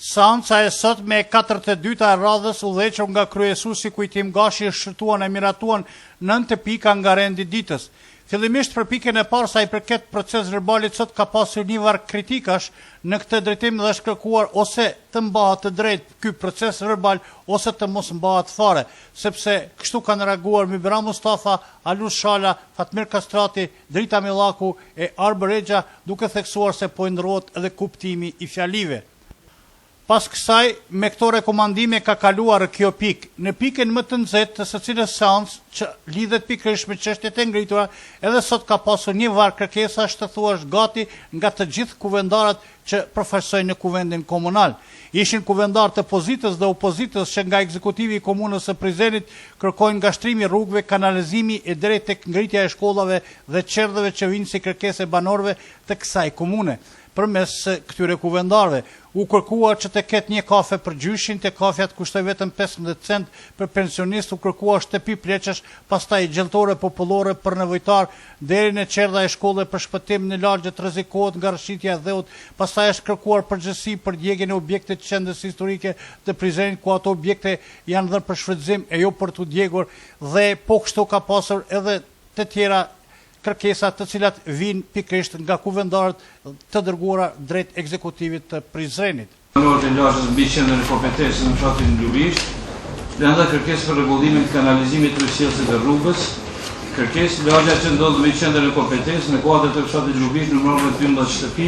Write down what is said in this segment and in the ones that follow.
Seanca e sot me 42 e radhës udhëhequr nga kryesuesi Kujtim Gashi shtuan e miratuan 9 pika nga rendi ditës. Fillimisht për pikën e parë sa i përket proces verbalit sot ka pasur një varg kritikash në këtë drejtim dhe është kërkuar ose të mbahet të drejt ky proces verbal ose të mos mbahet fare, sepse kështu kanë reaguar Mibra Mustafa, Alus Shala, Fatmir Kastrati, Drita Millaku e Arber Rexha, duke theksuar se po ndrohet edhe kuptimi i fjalive. Pas kësaj, me këto rekomandime ka kaluar kjo pikë. Në pikën më të nxehtë të secilës seancë që lidhet pikërisht me çështjet e ngritura, edhe sot ka pasur një varg kërkesash të thuash gati nga të gjithë kuvendarët që përfaqësojnë në kuvendin komunal. Ishin kuvendar të pozitës dhe opozitës që nga ekzekutivi i komunës së Prizrenit kërkojnë ngashtrimi rrugëve, kanalizimi e drejt tek ngritja e shkollave dhe çerdheve që vijnë si kërkesë banorëve të kësaj komune. Përmes këtyre kuvendarëve u kërkuar që të ketë një kafe për gjyshin, te kafja të kushtoj vetëm 15 cent, për pensionist u kërkuar shtëpi pleqësh, pastaj gjelltore popullore për nevojtar, deri në çerdha e shkolle për shpëtim në lagje të rrezikohet nga rrshitja e dheut, pastaj është kërkuar përgjegjësi për djegjen e objekte të qendrës historike të Prizrenit, ku ato objekte janë dhënë për shfrytëzim e jo për tu djegur, dhe po kështu ka pasur edhe të tjera kërkesa të cilat vinë pikërisht nga kuvendarët të dërguara drejt ekzekutivit të Prizrenit. Banorët e lagjës mbi qendrën e kompetencës në fshatin Lubisht, dhe enda kërkesë për rregullimin e kanalizimit të rrugës të rrugës, kërkesë lagja që ndodhet mbi qendrën e kompetencës në kuadër të fshatit Lubisht numëror 12 shtëpi.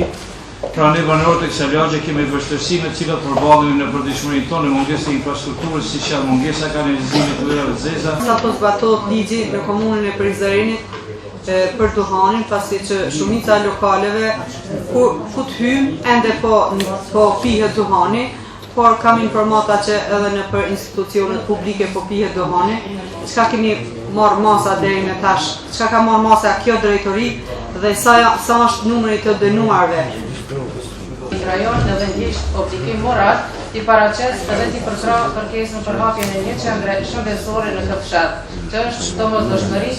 Pra ne banorët e kësaj lagje kemi vështirësi me të cilat përballemi në përditshmërinë tonë në mungesë të infrastrukturës, siç janë mungesa e kanalizimit të ujërave të zeza. Sa po zbatohet ligji në komunën e Prizrenit për duhanin, pasi që shumica lokaleve ku të hymë ende po pihet duhani, por kam informata që edhe në për institucionet publike po pihet duhani, çka keni marrë masa deri në tash, çka ka marrë masa kjo drejtori dhe sa është numri të dënuarve. Rajon edhe ndjesht obligim moral i paraqes edhe t'i përkra kërkesën për hapjen e një qendre shëndetësore në këtë fshat, që është domosdoshmëri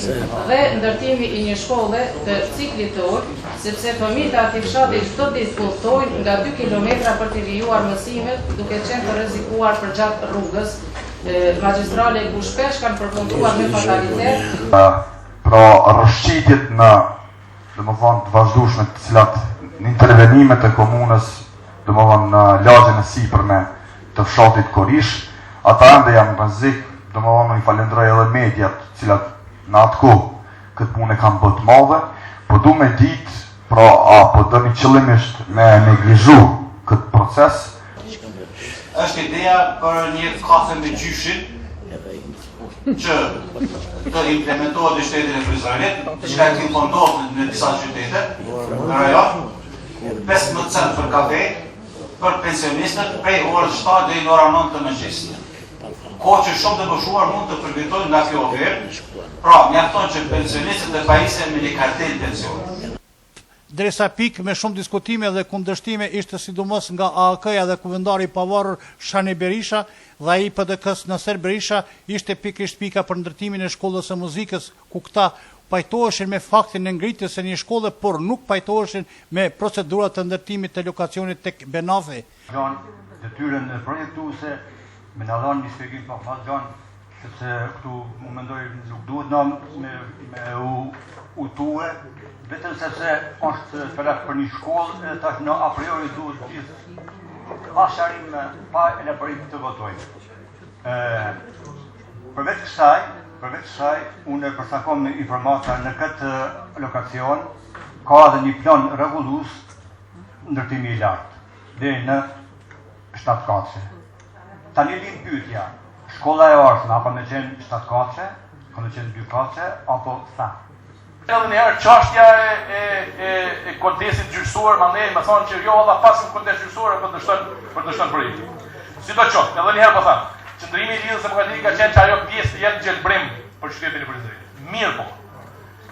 dhe ndërtimi i një shkolle të ciklit të orë, sepse fëmijët e atij fshati çdo ditë udhtojnë nga 2 kilometra për të vijuar mësimet, duke qenë të rrezikuar përgjatë rrugës magjistrale ku shpesh kanë përfunduar me fatalitet. Pra rrëshqitjet në domethënë të vazhdueshme të cilat në intervenimet e komunës, domethënë në lagjën e sipërme të fshatit Korish, ata ende janë rrezik, domethënë i falenderoj edhe mediat, të cilat në atë kohë këtë punë kanë bërë të madhe, po du me ditë, pra apo doni qëllimisht me neglizhu këtë proces. Është ideja për një kafe me gjyshin që të implementohet në shtetin e Prizrenit, që ka ndodhur në disa qytete në rajon, 15 cent për kafe për pensionistët prej orës 7 deri në ora 9 të mëngjesit. Kohë që shumë të bëshuar mund të përfitojnë nga kjo ofertë, pra mjafton që pensionistët të pajisen me një kartel pensioni. Dresa pikë me shumë diskutime dhe kundërshtime ishte sidomos nga AAK-ja dhe kuvendari i pavarur Shani Berisha dhe ai PDK-s Naser Berisha, ishte pikërisht pika për ndërtimin e shkollës së muzikës, ku këta pajtoheshin me faktin e ngritjes së një shkolle, por nuk pajtoheshin me procedurat të ndërtimit të lokacionit tek Benafi. Detyrën e projektuese me na dhënë një shpjegim pa fjalë, sepse këtu më mendoj nuk duhet me u tue, vetëm sepse është fjalë për një shkollë, edhe tash në a priori duhet gjithë asharim pa elaborim të votojnë. Përveç kësaj, unë përcakton informata në këtë lokacion, ka edhe një plan rregullues ndërtimi i lartë deri në 7 kace. Tani lind pyetja, shkolla e ardhshme apo më qenë 7 kace, apo më qenë 2 kace, apo sa? Edhe njëherë çështja e kontekstit gjyqësor, mandej më thonë që jo valla pas në kontest gjyqësor për dështon projektin. Sidoqoftë, edhe njëherë po them, qendrimi i lidhjes demokratike ka qenë që ajo pjesë jetë gjelbrim për qytetin e Prizrenit. Mirë po.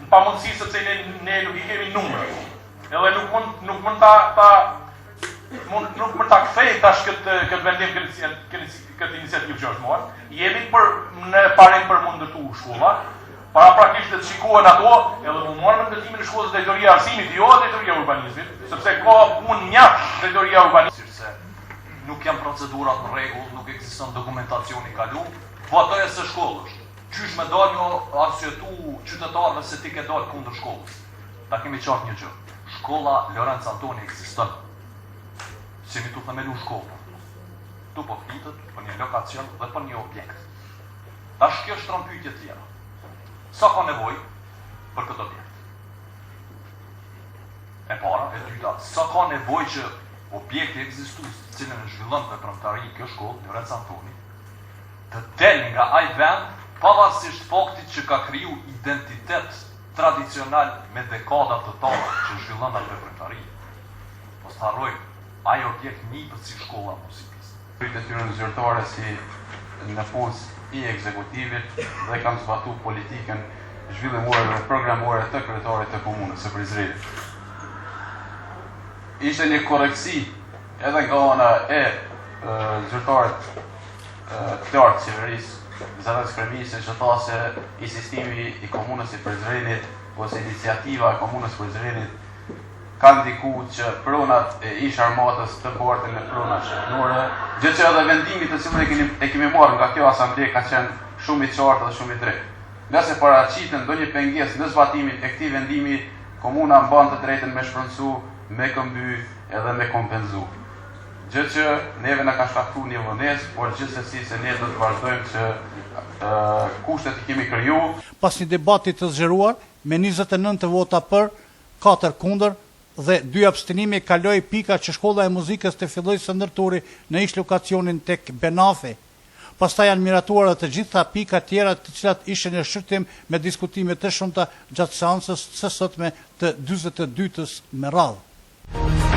Në pamundësi sepse ne nuk i kemi numër. Edhe nuk mund ta kthejmë tash këtë vendim këtë iniciativë që është marrë. Jemi në parim për mund ndërtu shkolla. Para praktikisht të shikohen ato, edhe mu marrë në ndërtimin e shkollës drejtoria e arsimit, jo drejtoria e urbanizmit, sepse ka punë mjaft drejtoria e urbanizmit. nuk janë procedurat në rregull, nuk ekziston dokumentacioni i kaluar. Votoja së shkollës. Qysh me dalë një arsyetu qytetarëve se ti ke dalë kundër shkollës. Ta kemi qartë një gjë. Shkolla Lorenz Antoni ekziston. Si mi tu themelu shkolla. Tu po flitet për një lokacion dhe për një objekt. Tash kjo është pyetje tjera. Sa ka nevojë për këtë objekt? E para, e dyta, sa ka nevojë që objekti ekzistues, të cilën e zhvillon veprimtari kjo shkollë Lorenz Antoni, të del nga ai vend pavarësisht faktit që ka kriju identitet tradicional me dekada të tona që zhvillon atë veprimtari. Mos të harrojmë, ai objekt nipet si shkolla muzikës. Detyrën zyrtare si në fuz i ekzekutivit dhe kam zbatu politikën zhvillimore dhe programore të kryetarit të komunës së Prizrenit. Ishte një koreksi edhe nga ana e zyrtarit të lartë qeverisë Zëdhës Kremisë që tha se i sistemi i komunës së Prizrenit ose iniciativa e komunës së Prizrenit ka ndikuar që pronat e ish armatës të bartën e prona shqiptare, gjë që edhe vendimi të cilën e kemi marrë nga kjo asamble ka qenë shumë i qartë dhe shumë i drejtë. Nga se paraqiten ndonjë pengesë në zbatimin e këtij vendimi, komuna mban të drejtën me shpërndsu, me këmby edhe me kompenzu. Gjë që neve na ka shkaktuar një vonesë, por gjithsesi se ne do të vazhdojmë që kushtet i kemi kriju. Pas një debati të zgjeruar me 29 vota për, 4 kundër dhe 2 abstenime, kaloi pika që shkolla e muzikës të filloj së ndërturi në ish lokacionin tek Benafe. Pastaj janë miratuar të gjitha pika tjera të cilat ishin në shqyrtim me diskutime të shumta gjatë seancës së sotme të 42-ës me radhë.